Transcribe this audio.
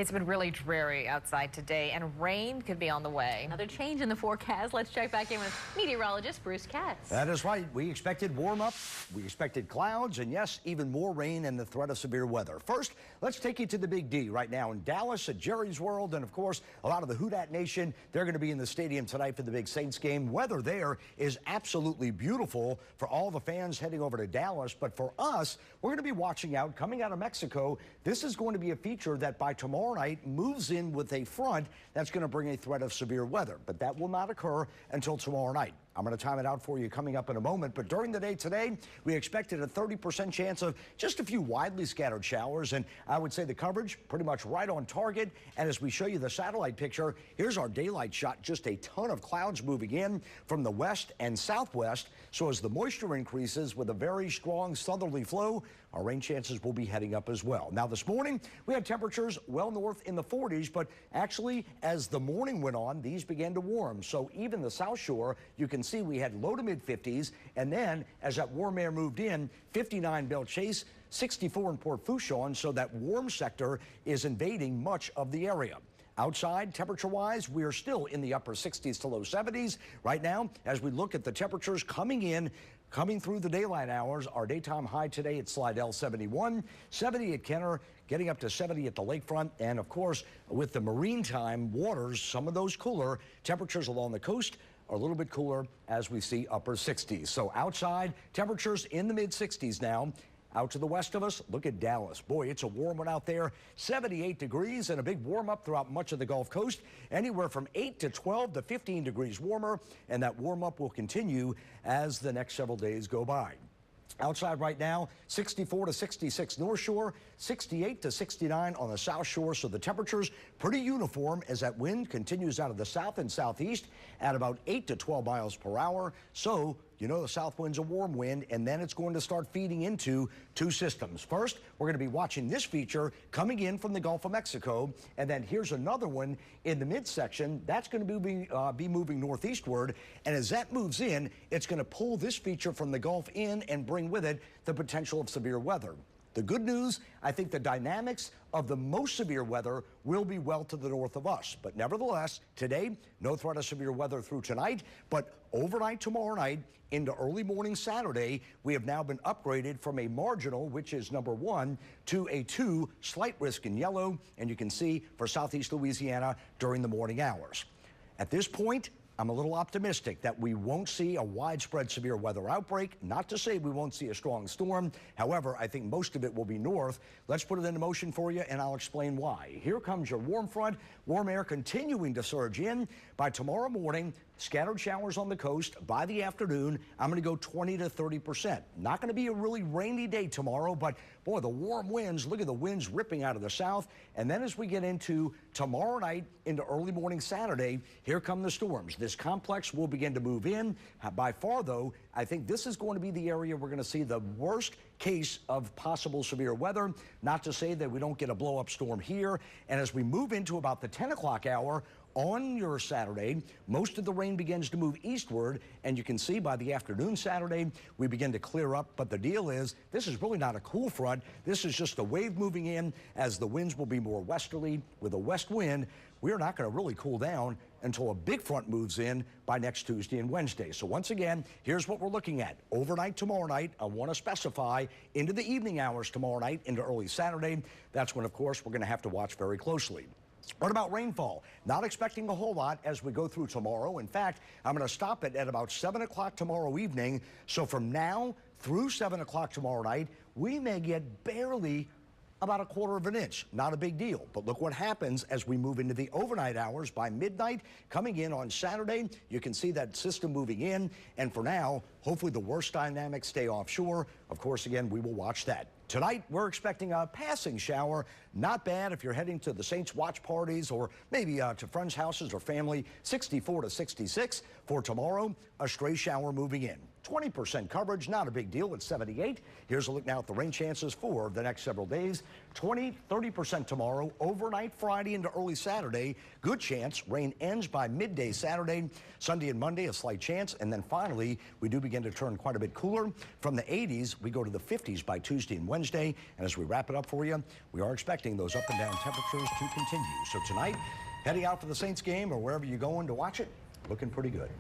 It's been really dreary outside today, and rain could be on the way. Another change in the forecast. Let's check back in with meteorologist Bruce Katz. That is right. We expected warm up, we expected clouds, and yes, even more rain and the threat of severe weather. First, let's take you to the Big D right now in Dallas at Jerry's World, and of course, a lot of the Houdat Nation, they're going to be in the stadium tonight for the big Saints game. Weather there is absolutely beautiful for all the fans heading over to Dallas, but for us, we're going to be watching out coming out of Mexico. This is going to be a feature that by tomorrow night moves in with a front that's going to bring a threat of severe weather, but that will not occur until tomorrow night. I'm going to time it out for you coming up in a moment, but during the day today, we expected a 30% chance of just a few widely scattered showers, and I would say the coverage pretty much right on target. And as we show you the satellite picture, here's our daylight shot, just a ton of clouds moving in from the west and southwest. So as the moisture increases with a very strong southerly flow, our rain chances will be heading up as well. Now this morning, we had temperatures well north in the 40s, but actually as the morning went on, these began to warm. So even the South Shore, you can see we had low to mid 50s, and then as that warm air moved in, 59 Belle Chase, 64 in Port Fourchon, so that warm sector is invading much of the area. Outside, temperature-wise, we are still in the upper 60s to low 70s. Right now, as we look at the temperatures coming through the daylight hours, our daytime high today at Slidell 71, 70 at Kenner, getting up to 70 at the lakefront, and of course, with the marine time waters, some of those cooler temperatures along the coast are a little bit cooler as we see upper 60s. So outside, temperatures in the mid 60s now. Out to the west of us, look at Dallas. Boy, it's a warm one out there. 78 degrees and a big warm up throughout much of the Gulf Coast. Anywhere from 8 to 12 to 15 degrees warmer, and that warm up will continue as the next several days go by. Outside right now, 64 to 66 North Shore, 68 to 69 on the South Shore. So the temperatures pretty uniform as that wind continues out of the south and southeast at about 8 to 12 miles per hour. So you know the south wind's a warm wind, and then it's going to start feeding into two systems. First, we're going to be watching this feature coming in from the Gulf of Mexico, and then here's another one in the midsection. That's going to be moving northeastward, and as that moves in, it's going to pull this feature from the Gulf in and bring with it the potential of severe weather. The good news, I think the dynamics of the most severe weather will be well to the north of us. But nevertheless, today, no threat of severe weather through tonight, but overnight tomorrow night into early morning Saturday, we have now been upgraded from a marginal, which is number 1, to a 2, slight risk in yellow, and you can see for southeast Louisiana during the morning hours. At this point, I'm a little optimistic that we won't see a widespread severe weather outbreak. Not to say we won't see a strong storm. However, I think most of it will be north. Let's put it into motion for you, and I'll explain why. Here comes your warm front. Warm air continuing to surge in. By tomorrow morning, scattered showers on the coast. By the afternoon, I'm going to go 20 to 30%. Not going to be a really rainy day tomorrow, but boy, the warm winds, look at the winds ripping out of the south. And then as we get into tomorrow night into early morning Saturday, here come the storms. This complex will begin to move in. By far, though, I think this is going to be the area we're going to see the worst case of possible severe weather. Not to say that we don't get a blow-up storm here. And as we move into about the 10 o'clock hour, on your Saturday, most of the rain begins to move eastward, and you can see by the afternoon Saturday, we begin to clear up. But the deal is, this is really not a cool front. This is just a wave moving in as the winds will be more westerly. With a west wind, we're not going to really cool down until a big front moves in by next Tuesday and Wednesday. So once again, here's what we're looking at. Overnight tomorrow night, I want to specify into the evening hours tomorrow night into early Saturday. That's when, of course, we're going to have to watch very closely. What about rainfall? Not expecting a whole lot as we go through tomorrow. In fact, I'm going to stop it at about 7 o'clock tomorrow evening. So from now through 7 o'clock tomorrow night, we may get barely about a quarter of an inch. Not a big deal. But look what happens as we move into the overnight hours. By midnight, coming in on Saturday, you can see that system moving in. And for now, hopefully the worst dynamics stay offshore. Of course, again, we will watch that. Tonight, we're expecting a passing shower. Not bad if you're heading to the Saints watch parties or maybe to friends' houses or family. 64 to 66. For tomorrow, a stray shower moving in. 20% coverage, not a big deal at 78. Here's a look now at the rain chances for the next several days. 30% tomorrow, overnight Friday into early Saturday. Good chance. Rain ends by midday Saturday. Sunday and Monday, a slight chance. And then finally, we do begin to turn quite a bit cooler. From the 80s, we go to the 50s by Tuesday and Wednesday. And as we wrap it up for you, we are expecting those up and down temperatures to continue. So tonight, heading out for the Saints game or wherever you're going to watch it, looking pretty good.